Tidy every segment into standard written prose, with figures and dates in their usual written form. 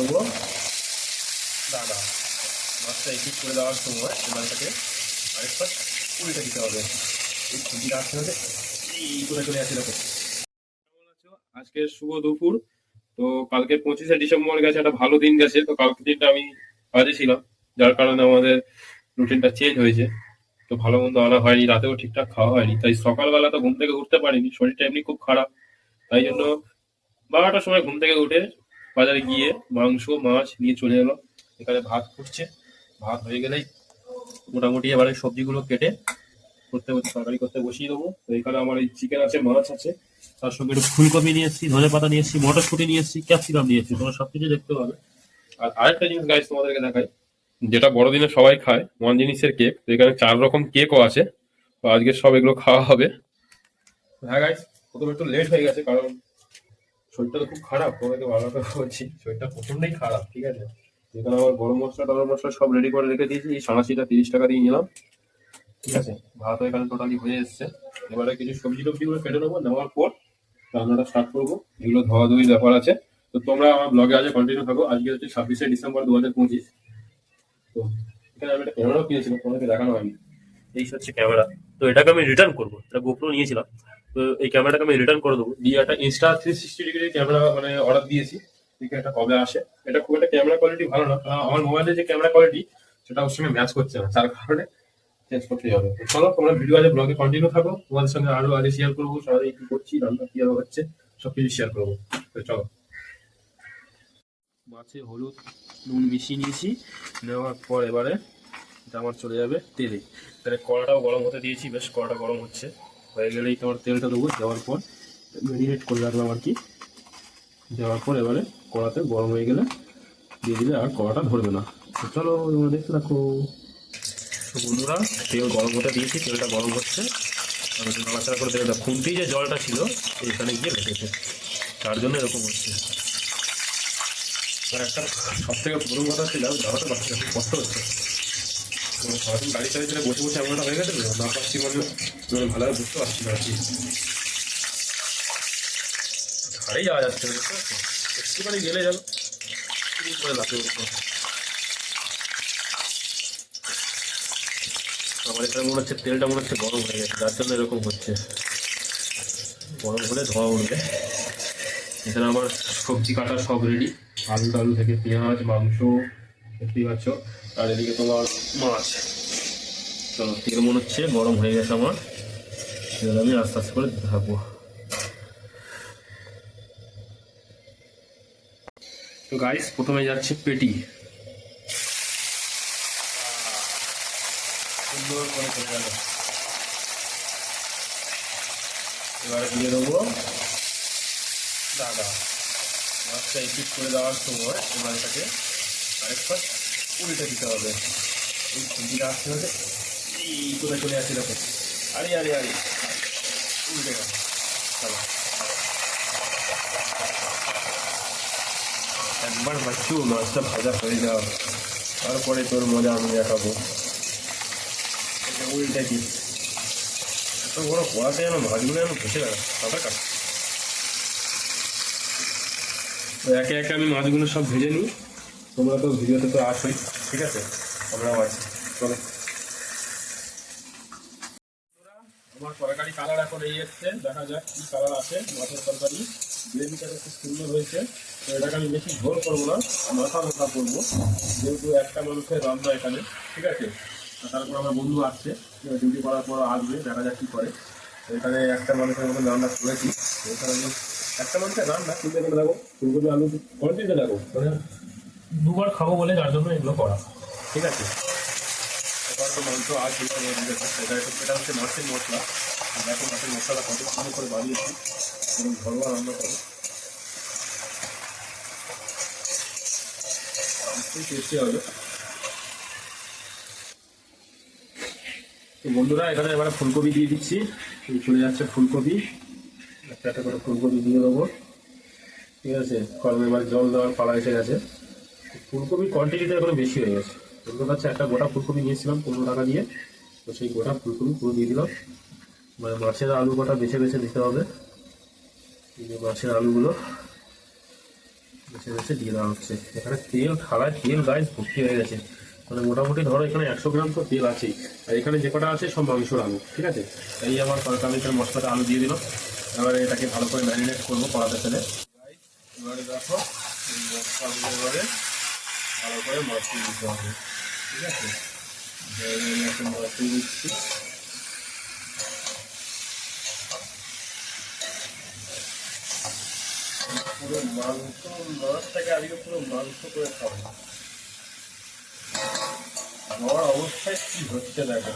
দেবো দাদা। মাছটা একটু করে দেওয়ার সময় মাছটাকে আরেকবার উল্টে দিতে হবে। এই খুঁটিটা আসতে হবে এই করে চলে আসে। দেখো কেমন আছো? আজকে শুভ দুপুর। তো কালকে 25শে ডিসেম্বর গেছে, একটা ভালো দিন গেছে। তো কালকে দিনটা আমি কাজে ছিলাম, যার কারণে আমাদের রুটিনটা চেঞ্জ হয়েছে। তো ভালো মন্দ আনা হয়নি, রাতেও ঠিকঠাক খাওয়া হয়নি, তাই সকালবেলা তো ঘুম থেকে উঠতে পারিনি, শরীরটা এমনি খুব খারাপ। তাই জন্য 12টার সময় ঘুম থেকে উঠে বাজারে গিয়ে মাংস মাছ নিয়ে চলে এলো। এখানে ভাত ফুটছে, ভাত হয়ে গেলেই মোটামুটি এবারে সবজিগুলো কেটে তরকারি করতে বসিয়ে দেবো। তো এখানে আমার এই চিকেন আছে, মাছ আছে, তার সঙ্গে একটু ফুলকপি নিয়ে এসেছি, ধনে পাতা নিয়ে এসেছি, মটরশুঁটি নিয়ে এসেছি, ক্যাপসিকাম নিয়ে এসেছি। তোমরা সবকিছু দেখতে পাবে। আর আরেকটা জিনিস গাইস তোমাদেরকে দেখাই, যেটা বড়দিনে সবাই খায়, মন জিনিসের কেক। তো এখানে 4 রকম কেকও আছে। তো আজকে সব এগুলো খাওয়া হবে। হ্যাঁ গাইস, প্রথমে একটু লেট হয়ে গেছে, কারণ শরীরটা তো খুব খারাপ। তোমাকে ভালো করে বলছি, শরীরটা প্রচন্ডই খারাপ, ঠিক আছে। এখানে আমার গরম মশলা টরম মশলা সব রেডি করে রেখে দিয়েছি। এই সানাসিটা 30 টাকা দিয়ে নিলাম, ঠিক আছে। ভাতও এখানে টোটালি হয়ে এসছে। এবারে কিছু সবজি টবজিগুলো কেটে নেবো, নেওয়ার পর রান্নাটা স্টার্ট করবো। এগুলো ধোয়া ধুয়ি ব্যাপার আছে। তো তোমরা আমার ব্লগে আজ কন্টিনিউ থাকো। আজকে হচ্ছে 26শে ডিসেম্বর 2025। তো এখানে আমি একটা ক্যামেরাও কিনেছিলাম, তোমাকে দেখানো হয়নি। এই হচ্ছে ক্যামেরা। তো এটাকে আমি রিটার্ন করবো, এটা গোপ্রো নিয়েছিলাম। তো এই ক্যামেরাটাকে আমি রিটার্ন করে দেবো, দিয়ে একটা Insta360 ডিগ্রি ক্যামেরা মানে অর্ডার দিয়েছি। ঠিক আছে, এটা কবে আসে। এটা খুব একটা ক্যামেরা কোয়ালিটি ভালো না, কারণ আমার মোবাইলের যে ক্যামেরা কোয়ালিটি সেটা ওর সঙ্গে ম্যাচ করছে না, যার কারণে চেঞ্জ করতেই হবে। তো চলো তোমরা ভিডিও আজ ব্লগে কন্টিনিউ থাকো, তোমাদের সঙ্গে আরো আগে শেয়ার করবো সারাদিন কি করছি, রান্না কিভাবে হচ্ছে, সবকিছু শেয়ার করবো। তো চলো। মাছে হলুদ নুন মিশিয়ে নিয়েছি, নেওয়ার পর এবারে এটা আমার চলে যাবে তেলে। তাহলে কড়াটাও গরম হতে দিয়েছি, বেশ কড়াটা গরম হচ্ছে। হয়ে গেলেই তোমার তেলটা দেবো, দেওয়ার পর ম্যারিনেট করে রাখলাম আর কি। দেওয়ার পর এবারে কড়াতে গরম হয়ে গেলে দিয়ে দিলে আর কড়াটা ধরবে না। তো চলো তোমরা দেখতে থাকো। তো বন্ধুরা, তেল গরম হতে দিয়েছি, তেলটা গরম হচ্ছে। আমি একটু নাড়াচাড়া করে তেলটা, খুন্তি যে জলটা ছিল এখানে গিয়ে লেগেছে, তার জন্য এরকম হচ্ছে। আর একটা সব থেকে বড় কথা ছিল, আমি দাঁড়াতে পারছি না, খুব কষ্ট হচ্ছে। সারাদিন গাড়ি চালিয়ে বসে বসে এমনটা হয়ে গেছে, না পারছি মানে ভালোভাবে বুঝতে পারছি না আর কি। ঘাড়েই যাওয়া যাচ্ছে না, বুঝতে পারছো। একটুখানি গেলে যেন করে লাফে উঠতো। আমার এখানে মনে হচ্ছে তেলটা মনে হচ্ছে গরম হয়ে গেছে, যার জন্য এরকম হচ্ছে। গরম হলে ধোয়া উঠবে। এখানে আমার সবজি কাটা সব রেডি, আলু টালু থেকে পেঁয়াজ মাংস দেখতেই পাচ্ছ। আর এদিকে তোমার মাছ। চলো, তেল মনে হচ্ছে গরম হয়ে গেছে আমার, তেল আমি আস্তে আস্তে করে দিতে থাকবো। তো গাইস, প্রথমে যাচ্ছে পেটি, সুন্দর করে চলে গেল। এবারে দিয়ে দেবো দাদা। মাছটা একটু করে দেওয়ার সময় এবার এটাকে আরেকবার উল্টে দিতে হবে। এই খুঁটিটা আসতে হবে এই করে চলে আসে। দেখো আরে আরে আরে উল্টে গেল। চলো একবার বাচ্চু মাছটা ভাজা হয়ে যাও, তারপরে তোর মজা আমি দেখাবো। উল্টে দিস, এত বড় কড়াতে যেন মাছগুলো যেন ভেসে গেল সাঁতার কাট। তো একে একে আমি মাছগুলো সব ভেজে নিই। তোমরা তো ভিডিওতে তো আসোই, ঠিক আছে, আমরাও আছি। চলো। আমার তরকারি কালার এখন এই এসছে, দেখা যাক কি কালার আসে। মাছের তরকারি গ্রেভিটা খুব সুন্দর হয়েছে। তো এটাকে আমি বেশি ঝোল করবো না, মাথা মাথা করবো, যেহেতু একটা মানুষের রান্না এখানে, ঠিক আছে। তারপর আমার বন্ধু আসছে, ডিউটি করার পর আসবে, দেখা যাক কি করে। তো এখানে একটা মানুষের মতো রান্না করেছি। তো এখানে আমি একটা মানুষের রান্না, কিন্তু এখানে দেখো ফুলকপি আলু কোয়ান্টিটিটা দেখো, মানে দুবার খাবো বলে, যার জন্য এগুলো করা, ঠিক আছে। এবার তো মাংস আর এটা হচ্ছে মাছের মশলা। দেখো মাছের মশলাটা কত সুন্দর করে বানিয়েছি, এবং ঘরোয়া রান্না করে নিশ্চয়ই টেস্টি হবে। তো বন্ধুরা, এখানে এবারে ফুলকপি দিয়ে দিচ্ছি। চলে যাচ্ছে ফুলকপি, একটা একটা করে ফুলকপি দিয়ে দেবো, ঠিক আছে। কারণ এবার জল দেওয়ার পালা এসে গেছে। ফুলকপির কোয়ান্টিটিটা এখন বেশি হয়ে গেছে। বন্ধুর কাছে একটা গোটা ফুলকপি নিয়েছিলাম 15 টাকা দিয়ে, তো সেই গোটা ফুলকপি পুরো দিয়ে দিলাম। মানে মাছের আলু কটা বেছে বেছে দিতে হবে, মাছের আলুগুলো বেছে বেছে দিয়ে দেওয়া হচ্ছে। এখানে তেল, থালায় তেল গাইস ভর্তি হয়ে গেছে, মানে মোটামুটি ধরো এখানে 100 গ্রাম তো তেল আছেই। আর এখানে যে কটা আছে সব মাংসর আলু, ঠিক আছে। এই আমার তরকারিটার মশলাটা আলু দিয়ে দিল। এবারে এটাকে ভালো করে ম্যারিনেট করবো কড়াতে ফেলে। এবারে দেখো এই মশলাগুলো এবারে ভালো করে মশলা দিতে হবে, ঠিক আছে। মশলা দিচ্ছি। পুরো মাংস, মাছটাকে আজকে পুরো মাংস করে খাবো। আমার অবস্থায় কি হচ্ছে দেখো।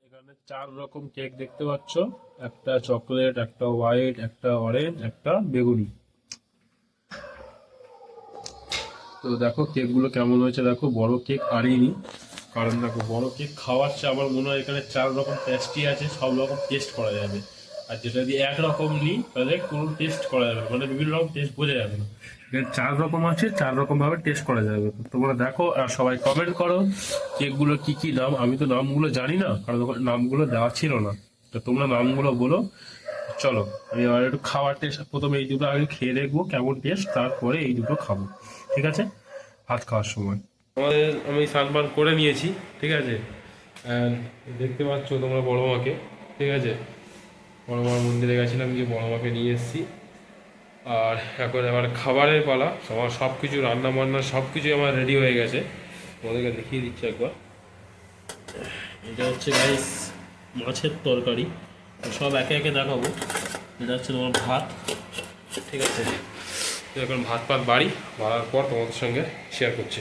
এখানে 4 রকম কেক দেখতে পাচ্ছ, একটা চকলেট, একটা হোয়াইট, একটা অরেঞ্জ, একটা বেগুনি। তো দেখো কেকগুলো কেমন হয়েছে দেখো। বড় কেক আনিনি, কারণ দেখো বড় কেক খাওয়াচ্ছে আমার মনে হয় এখানে 4 রকম টেস্টি আছে, সব রকম টেস্ট করা যাবে। আর যেটা যদি একরকম নিই তাহলে কোনো টেস্ট করা যাবে, মানে বিভিন্ন রকম টেস্ট বোঝা যাবে না। এখানে 4 রকম আছে, 4 রকম ভাবে টেস্ট করা যাবে। তো তোমরা দেখো আর সবাই কমেন্ট করো কেকগুলো কি কি নাম। আমি তো নামগুলো জানি না, কারণ ওখানে নামগুলো দেওয়া ছিল না। তো তোমরা নামগুলো বলো। চলো আমি আবার একটু খাওয়ার টেস্ট, প্রথমে এই দুটো আগে খেয়ে দেখবো কেমন টেস্ট, তারপরে এই দুটো খাবো, ঠিক আছে, ভাত খাওয়ার সময়। আমি স্নান করে নিয়েছি, ঠিক আছে। দেখতে পাচ্ছ তোমরা বড় মাকে, ঠিক আছে। বড় মার মন্দিরে গেছিলাম, গিয়ে বড় মাকে নিয়ে এসেছি। আর এখন এবার খাবারের পালা। আমার সব কিছু রান্না বান্না সব কিছুই আমার রেডি হয়ে গেছে, তোমাদেরকে দেখিয়ে দিচ্ছি একবার। এটা হচ্ছে গাইস মাছের তরকারি, সব একে একে দেখাবো। এটা হচ্ছে তোমার ভাত, ঠিক আছে। তো এখন ভাত বাড়ার পর তোমাদের সঙ্গে শেয়ার করছি।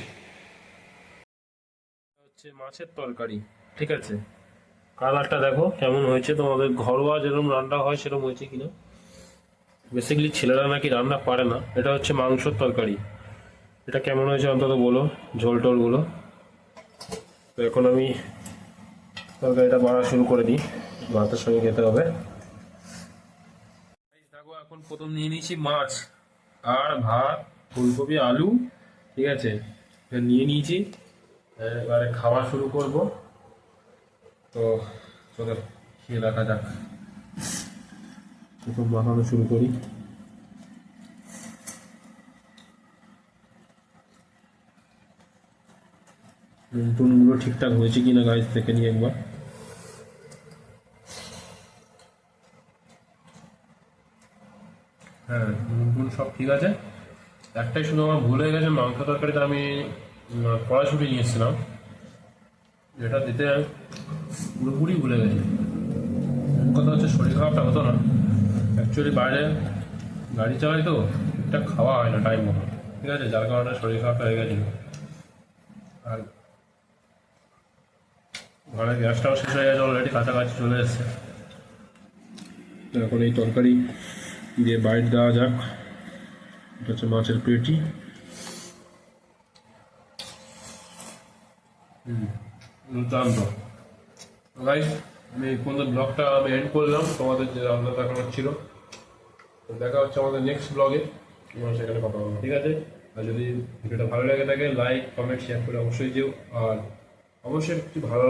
হচ্ছে মাছের তরকারি, ঠিক আছে। কালারটা দেখো কেমন হয়েছে, তোমাদের ঘরোয়া যেরকম রান্না হয় সেরকম হয়েছে কিনা। বেসিক্যালি ছেলেরা নাকি রান্না পারে না। এটা হচ্ছে মাংসর তরকারি, এটা কেমন হয়েছে অন্তত বলো, ঝোল টোলগুলো। তো এখন আমি তরকারিটা বাড়া শুরু করে দিই, ভাতের সঙ্গে খেতে হবে। দেখো এখন প্রথম নিয়ে নিয়েছি মাছ আর ভাত, ফুলকপি, আলু, ঠিক আছে, নিয়ে নিয়েছি। এবারে খাওয়া শুরু করব। তো চলো খেয়ে দেখা যাক। প্রথম মাখানো শুরু করি। নুনগুলো ঠিকঠাক হয়েছে কিনা গাইস দেখে নিই একবার। হ্যাঁ, নুন সব ঠিক আছে। একটাই শুধু আমার ভুল হয়ে গেছে, মাংস তরকারিতে আমি কড়াইশুঁটি নিয়ে এসেছিলাম, যেটা দিতে পুরোপুরি ভুলে গেছি। কথা হচ্ছে শরীর খারাপটা হতো না, অ্যাকচুয়ালি বাইরে গাড়ি চালাই তো এটা খাওয়া হয় না টাইম মতো, ঠিক আছে, যার কারণে শরীর খারাপটা হয়ে গেছিলো। আর ঘরে গ্যাসটাও শেষ হয়ে গেছে অলরেডি, কাছাকাছি চলে এসছে। এখন এই তরকারি দিয়ে বাইট দেওয়া যাক। এটা হচ্ছে মাছের পেটি। দুর্দান্ত গাইস। আমি এই পর্যন্ত ব্লগটা আমি এন্ড করলাম, তোমাদের যে রান্না দেখানোর ছিল। তো দেখা হচ্ছে আমাদের নেক্সট ব্লগে, তোমার সেখানে কথা বলবো, ঠিক আছে। আর যদি ভিডিওটা ভালো লেগে থাকে লাইক কমেন্ট শেয়ার করে অবশ্যই যেও। আর অবশ্যই একটু ভালো